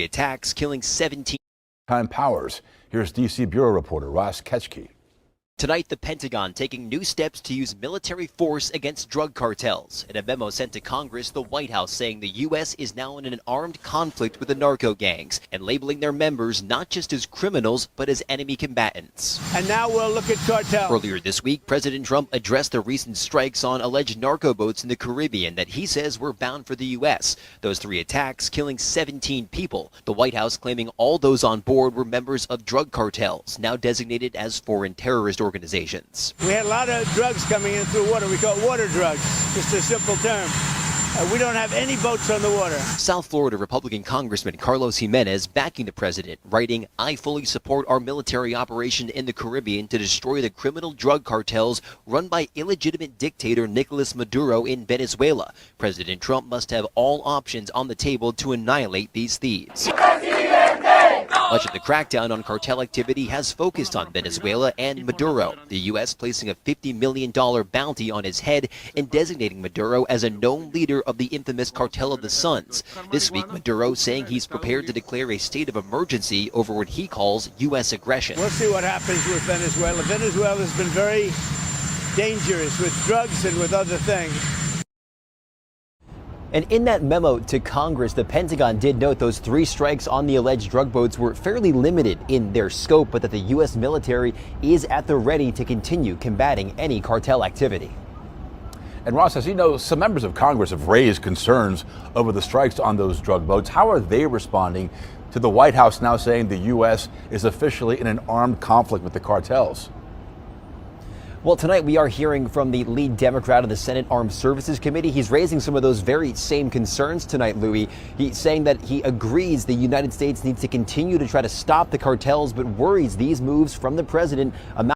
attacks, killing 17. Time powers. Here's D.C. Bureau reporter Ross Ketchke. Tonight, the Pentagon taking new steps to use military force against drug cartels. In a memo sent to Congress, the White House saying the U.S. is now in an armed conflict with the narco gangs and labeling their members not just as criminals, but as enemy combatants. And now we'll look at cartels. Earlier this week, President Trump addressed the recent strikes on alleged narco boats in the Caribbean that he says were bound for the U.S. Those 3 attacks killing 17 people. The White House claiming all those on board were members of drug cartels, now designated as foreign terrorist organizations. We had a lot of drugs coming in through water. We call it water drugs, just a simple term. We don't have any boats on the water. South Florida Republican Congressman Carlos Jimenez backing the president, writing, "I fully support our military operation in the Caribbean to destroy the criminal drug cartels run by illegitimate dictator Nicolas Maduro in Venezuela. President Trump must have all options on the table to annihilate these thieves." Much of the crackdown on cartel activity has focused on Venezuela and Maduro, the U.S. placing a $50 million bounty on his head and designating Maduro as a known leader of the infamous Cartel of the Suns. This week, Maduro saying he's prepared to declare a state of emergency over what he calls U.S. aggression. We'll see what happens with Venezuela. Venezuela has been very dangerous with drugs and with other things. And in that memo to Congress, the Pentagon did note those 3 strikes on the alleged drug boats were fairly limited in their scope, but that the U.S. military is at the ready to continue combating any cartel activity. And Ross, as you know, some members of Congress have raised concerns over the strikes on those drug boats. How are they responding to the White House now saying the U.S. is officially in an armed conflict with the cartels? Well, tonight we are hearing from the lead Democrat of the Senate Armed Services Committee. He's raising some of those very same concerns tonight, Louis. He's saying that he agrees the United States needs to continue to try to stop the cartels, but worries these moves from the president amount